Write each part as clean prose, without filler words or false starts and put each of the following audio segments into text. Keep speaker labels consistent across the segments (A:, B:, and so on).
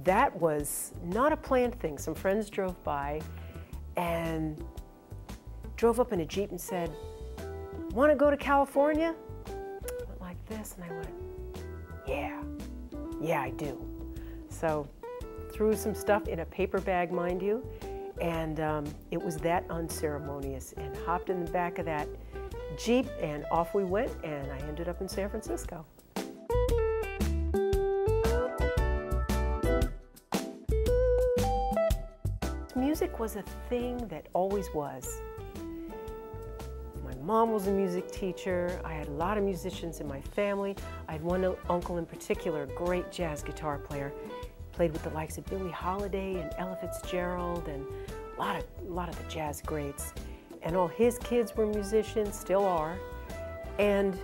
A: that was not a planned thing. Some friends drove by and drove up in a Jeep and said, "Want to go to California?" I went like this, and I went, yeah, I do. So threw some stuff in a paper bag, mind you, and it was that unceremonious, and hopped in the back of that Jeep, and off we went, and I ended up in San Francisco. Music was a thing that always was. My mom was a music teacher. I had a lot of musicians in my family. I had one uncle in particular, a great jazz guitar player. Played with the likes of Billie Holiday and Ella Fitzgerald and a lot of the jazz greats. And all his kids were musicians, still are. And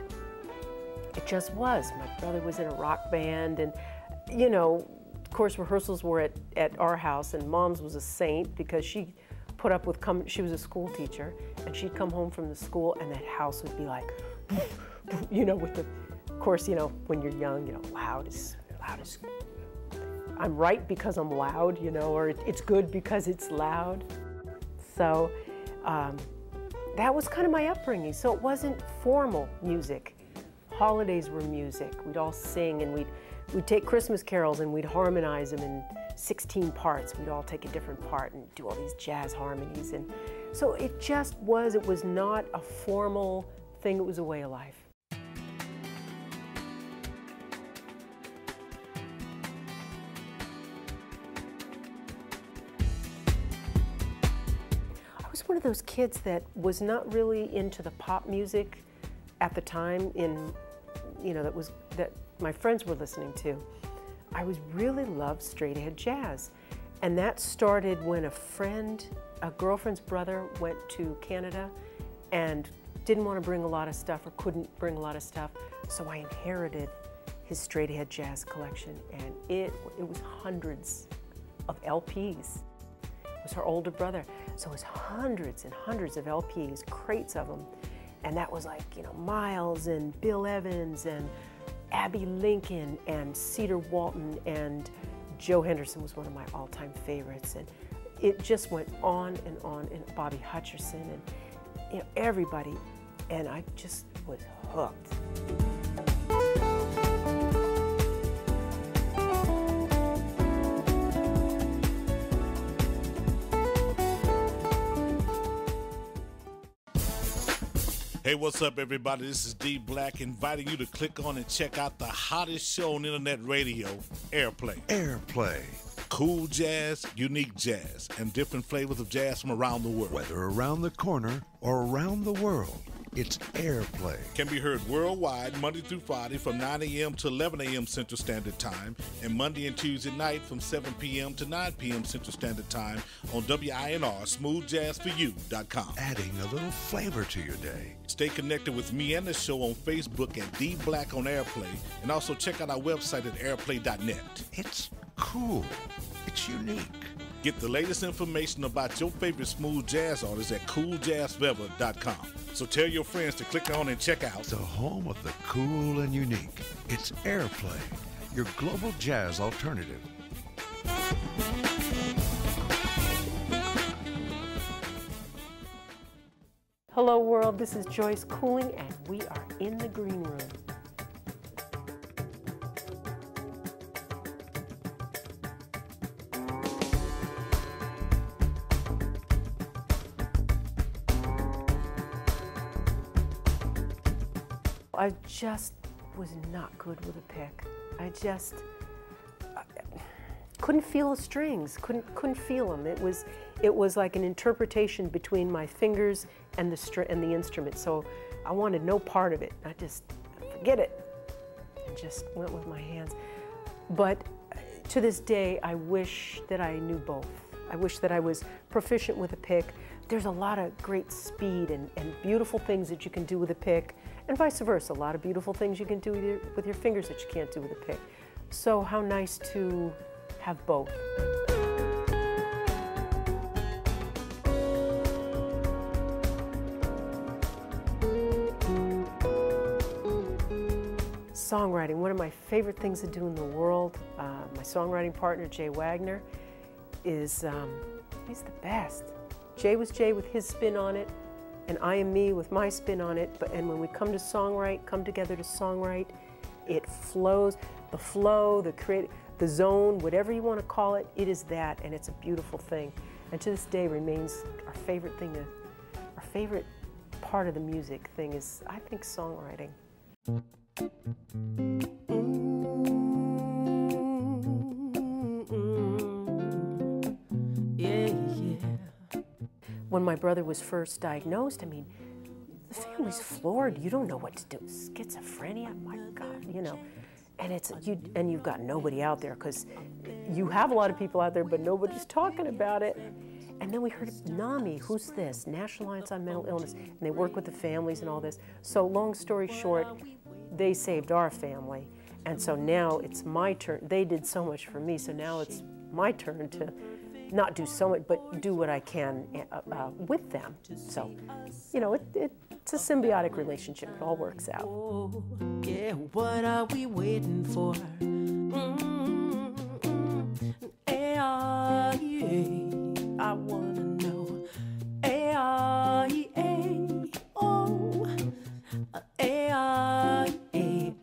A: it just was. My brother was in a rock band, and you know, of course rehearsals were at our house, and Mom's was a saint because she put up with she was a school teacher, and she'd come home from the school and that house would be like, you know, with the, of course, you know, when you're young, you know, loud is, I'm right because I'm loud, you know, or it's good because it's loud. So that was kind of my upbringing. So it wasn't formal music. Holidays were music. We'd all sing, and we'd take Christmas carols and we'd harmonize them in 16 parts. We'd all take a different part and do all these jazz harmonies. And so it just was, it was not a formal thing, it was a way of life. I was one of those kids that was not really into the pop music at the time that my friends were listening to. I really loved straight ahead jazz. And that started when a girlfriend's brother went to Canada and didn't want to bring a lot of stuff or couldn't bring a lot of stuff. So I inherited his straight ahead jazz collection, and it was hundreds of LPs. It was her older brother. So it was hundreds and hundreds of LPs, crates of them. And that was like, you know, Miles and Bill Evans and Abby Lincoln and Cedar Walton, and Joe Henderson was one of my all-time favorites. And it just went on, and Bobby Hutcherson, and you know, everybody. And I just was hooked.
B: Hey, what's up, everybody? This is D Black, inviting you to click on and check out the hottest show on internet radio, Airplay.
C: Airplay.
B: Cool jazz, unique jazz, and different flavors of jazz from around the world.
C: Whether around the corner or around the world, it's Airplay.
B: Can be heard worldwide Monday through Friday from 9 a.m. to 11 a.m. Central Standard Time, and Monday and Tuesday night from 7 p.m. to 9 p.m. Central Standard Time on WINR, smoothjazzforyou.com.
C: Adding a little flavor to your day.
B: Stay connected with me and the show on Facebook at D Black on Airplay, and also check out our website at airplay.net.
C: It's cool. It's unique.
B: Get the latest information about your favorite smooth jazz artists at cooljazzweather.com. So tell your friends to click on and check out
C: the home of the cool and unique. It's Airplay, your global jazz alternative.
A: Hello world, this is Joyce Cooling, and we are in the green room. I just was not good with a pick. I just couldn't feel the strings, couldn't feel them. It was like an interpretation between my fingers and the instrument. So I wanted no part of it. I just forget it, and just went with my hands. But to this day, I wish that I knew both. I wish that I was proficient with a pick. There's a lot of great speed and beautiful things that you can do with a pick, and vice versa. A lot of beautiful things you can do with your fingers that you can't do with a pick. So how nice to have both. Songwriting, one of my favorite things to do in the world. My songwriting partner, Jay Wagner, is, he's the best. Jay was Jay with his spin on it, and I am me with my spin on it, and when we come together to songwrite, it flows. The flow, the creative, the zone, whatever you want to call it, it is that, and it's a beautiful thing. And to this day remains our favorite thing, our favorite part of the music thing is, I think, songwriting. When my brother was first diagnosed, I mean, the family's floored. You don't know what to do. Schizophrenia, my God, you know. And you've got nobody out there, because you have a lot of people out there, but nobody's talking about it. And then we heard of NAMI, who's this? National Alliance on Mental Illness, and they work with the families and all this. So long story short, they saved our family. And so now it's my turn. They did so much for me, so now it's my turn to not do so much, but do what I can with them. So, you know, it's a symbiotic relationship. It all works out.
D: Oh, yeah, what are we waiting for? I wanna know.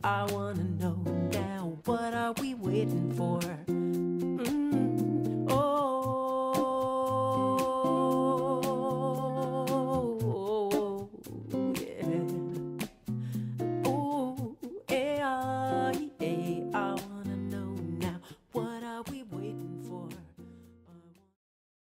D: I wanna know now. What are we waiting for?